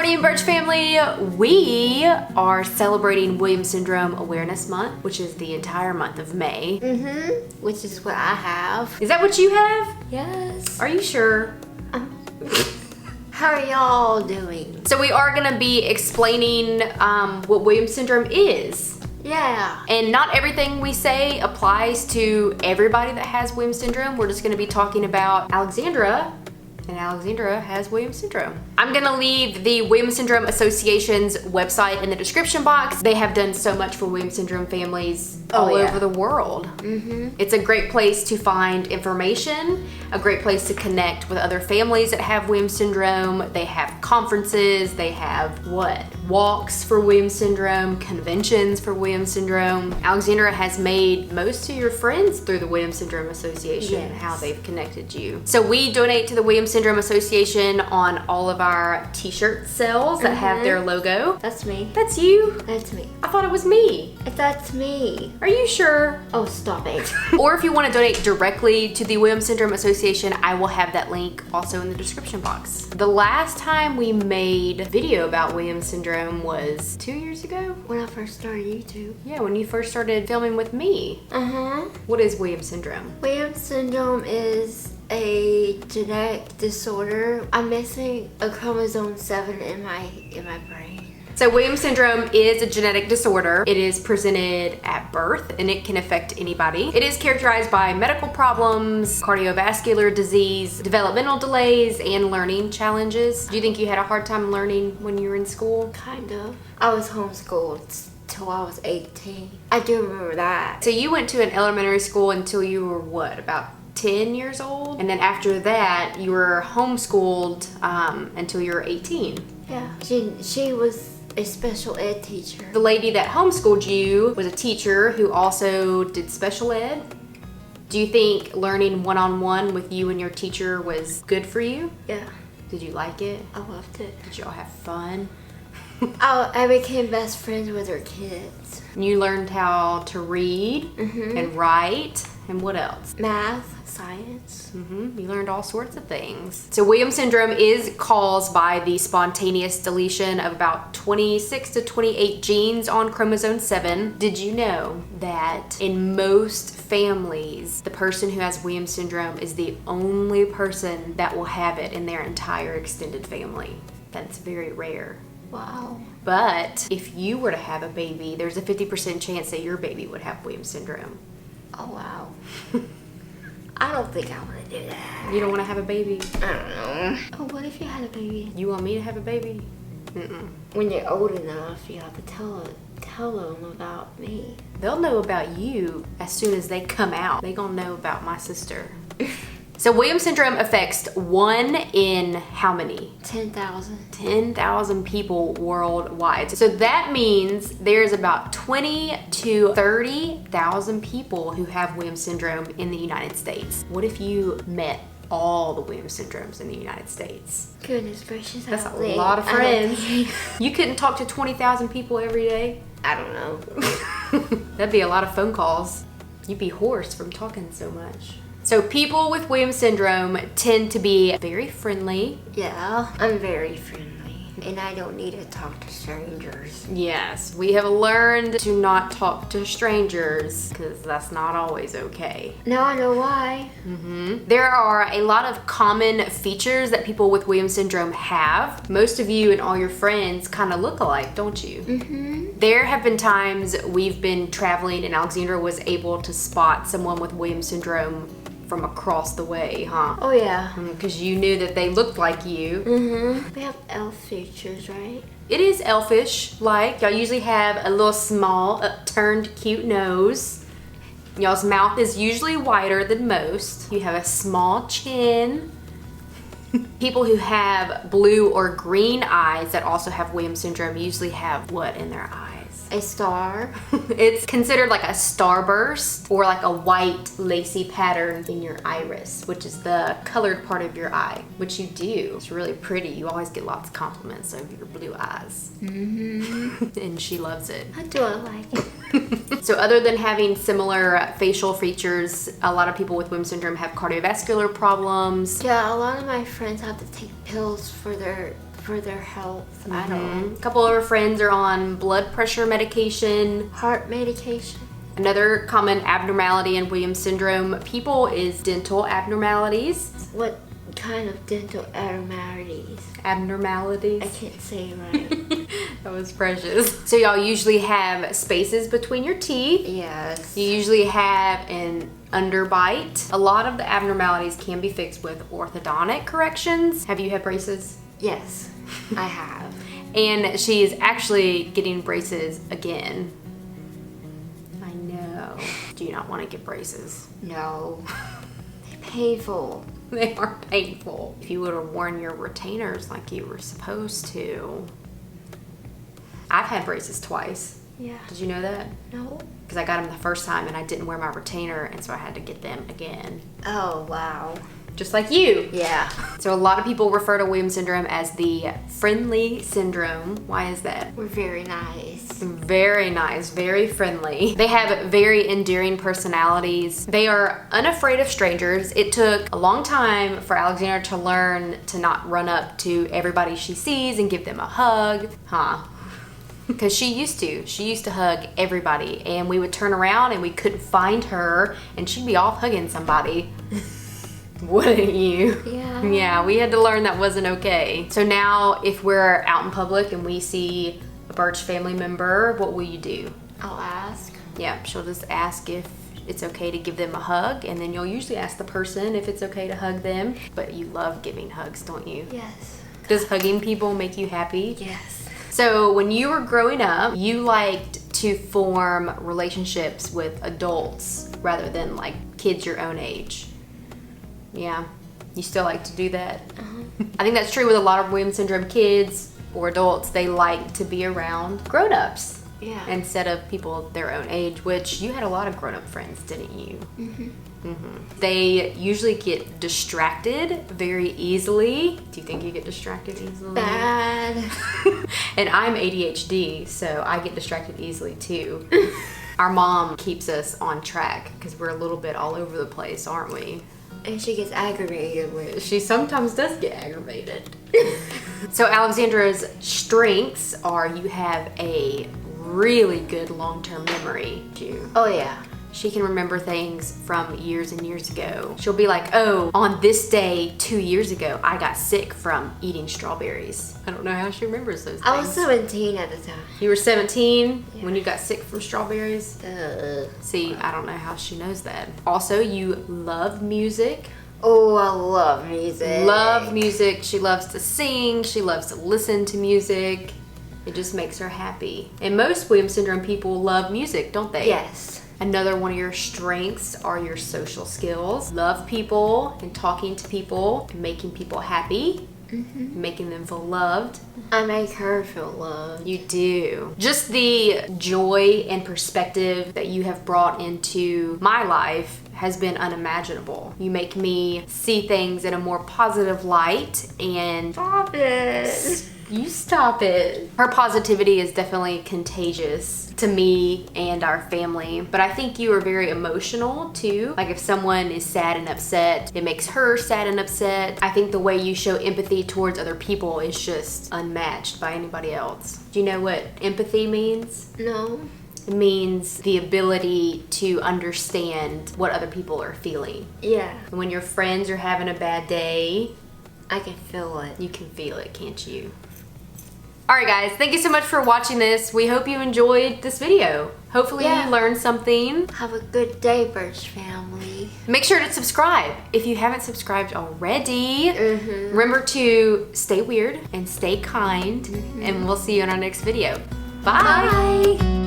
morning, Birch family. We are celebrating Williams Syndrome Awareness Month, which is the entire month of May. Which is what I have. Is that what you have? Yes. Are you sure? How are y'all doing? So we are gonna be explaining what Williams Syndrome is. Yeah. And not everything we say applies to everybody that has Williams Syndrome. We're just gonna be talking about Alexandra, and Alexandra has Williams Syndrome. I'm gonna leave the Williams Syndrome Association's website in the description box. They have done so much for Williams Syndrome families all over the world. It's a great place to find information, a great place to connect with other families that have Williams Syndrome. They have conferences, they have walks for Williams Syndrome, conventions for Williams Syndrome. Alexandra has made most of your friends through the Williams Syndrome Association, how they've connected you. So we donate to the Williams Syndrome Association on all of our t-shirt sales that have their logo. That's me. That's you? That's me. I thought it was me. That's me. Are you sure? Oh, stop it. Or if you want to donate directly to the Williams Syndrome Association, I will have that link also in the description box. The last time we made a video about Williams Syndrome was 2 years ago? When I first started YouTube. Yeah, when you first started filming with me. What is Williams Syndrome? Williams Syndrome is a genetic disorder. I'm missing a chromosome 7 in my brain. So Williams Syndrome is a genetic disorder. It is presented at birth and it can affect anybody. It is characterized by medical problems, cardiovascular disease, developmental delays, and learning challenges. Do you think you had a hard time learning when you were in school? Kind of. I was homeschooled till I was 18. I do remember that. So you went to an elementary school until you were what, about 10 years old? And then after that, you were homeschooled until you were 18. Yeah. She was a special ed teacher. The lady that homeschooled you was a teacher who also did special ed. Do you think learning one-on-one with you and your teacher was good for you? Yeah. Did you like it? I loved it. Did y'all have fun? I became best friends with her kids. You learned how to read and write, and what else? Math, science. You learned all sorts of things. So Williams Syndrome is caused by the spontaneous deletion of about 26 to 28 genes on chromosome 7. Did you know that in most families, the person who has Williams Syndrome is the only person that will have it in their entire extended family? That's very rare. Wow. But if you were to have a baby, there's a 50% chance that your baby would have Williams Syndrome. Oh, wow. I don't think I want to do that. You don't want to have a baby? I don't know. Oh, what if you had a baby? You want me to have a baby? When you're old enough, you have to tell them about me. They'll know about you as soon as they come out. They gonna know about my sister. So Williams Syndrome affects 1 in how many? 10,000. 10,000 people worldwide. So that means there's about 20 to 30,000 people who have Williams Syndrome in the United States. What if you met all the Williams Syndromes in the United States? Goodness gracious. That's a lot of friends. You couldn't talk to 20,000 people every day? I don't know. That'd be a lot of phone calls. You'd be hoarse from talking so much. So people with Williams Syndrome tend to be very friendly. Yeah, I'm very friendly. And I don't need to talk to strangers. Yes, we have learned to not talk to strangers because that's not always okay. Now I know why. There are a lot of common features that people with Williams Syndrome have. Most of you and all your friends kind of look alike, don't you? There have been times we've been traveling and Alexandra was able to spot someone with Williams Syndrome from across the way, huh? Oh yeah. Because you knew that they looked like you. We have elf features, right? It is elfish, like. Y'all usually have a little small, upturned, cute nose. Y'all's mouth is usually wider than most. You have a small chin. People who have blue or green eyes that also have Williams Syndrome usually have what in their eyes? A star. It's considered like a starburst or like a white lacy pattern in your iris, which is the colored part of your eye, which you do. It's really pretty. You always get lots of compliments of your blue eyes. And she loves it. How do I like it? So other than having similar facial features, a lot of people with Williams Syndrome have cardiovascular problems. Yeah, a lot of my friends have to take pills for their for their health. I don't know. A couple of our friends are on blood pressure medication. Heart medication. Another common abnormality in Williams syndrome people is dental abnormalities. What kind of dental abnormalities? Abnormalities? I can't say it right. That was precious. So y'all usually have spaces between your teeth. Yes. You usually have an underbite. A lot of the abnormalities can be fixed with orthodontic corrections. Have you had braces? Yes, I have. And she is actually getting braces again. I know. Do you not want to get braces? No. They're painful. They are painful. If you would have worn your retainers like you were supposed to. I've had braces twice. Yeah. Did you know that? No. Because I got them the first time and I didn't wear my retainer, and so I had to get them again. Oh, wow. Just like you. Yeah. So a lot of people refer to Williams syndrome as the friendly syndrome. Why is that? We're very nice. Very nice, very friendly. They have very endearing personalities. They are unafraid of strangers. It took a long time for Alexandra to learn to not run up to everybody she sees and give them a hug. Because she used to hug everybody, and we would turn around and we couldn't find her and she'd be off hugging somebody. Wouldn't you? Yeah. Yeah, we had to learn that wasn't okay. So now if we're out in public and we see a Birch family member, what will you do? I'll ask. Yeah, she'll just ask if it's okay to give them a hug, and then you'll usually ask the person if it's okay to hug them. But you love giving hugs, don't you? Yes. Does hugging people make you happy? Yes. So when you were growing up, you liked to form relationships with adults rather than like kids your own age. Yeah, you still like to do that? I think that's true with a lot of Williams syndrome kids or adults. They like to be around grown-ups instead of people their own age, which you had a lot of grown-up friends, didn't you? They usually get distracted very easily. Do you think you get distracted easily? Bad. And I'm ADHD, so I get distracted easily too. Our mom keeps us on track because we're a little bit all over the place, aren't we? And she gets aggravated with. She sometimes does get aggravated. So Alexandra's strengths are you have a really good long-term memory. Oh yeah. She can remember things from years and years ago. She'll be like, oh, on this day 2 years ago, I got sick from eating strawberries. I don't know how she remembers those things. I was 17 at the time. You were 17 Yeah. when you got sick from strawberries? See, I don't know how she knows that. Also, you love music. Oh, I love music. Love music. She loves to sing. She loves to listen to music. It just makes her happy. And most Williams syndrome people love music, don't they? Yes. Another one of your strengths are your social skills. Love people and talking to people and making people happy, making them feel loved. I make her feel loved. You do. Just the joy and perspective that you have brought into my life has been unimaginable. You make me see things in a more positive light, and Stop it. you stop it. Her positivity is definitely contagious to me and our family, but I think you are very emotional too. Like if someone is sad and upset, it makes her sad and upset. I think the way you show empathy towards other people is just unmatched by anybody else. Do you know what empathy means? No. It means the ability to understand what other people are feeling. Yeah. And when your friends are having a bad day, I can feel it. you can feel it, can't you? Alright guys, thank you so much for watching this. We hope you enjoyed this video. Hopefully you learned something. Have a good day, Birch family. Make sure to subscribe if you haven't subscribed already. Remember to stay weird and stay kind, and we'll see you in our next video. Bye. Bye.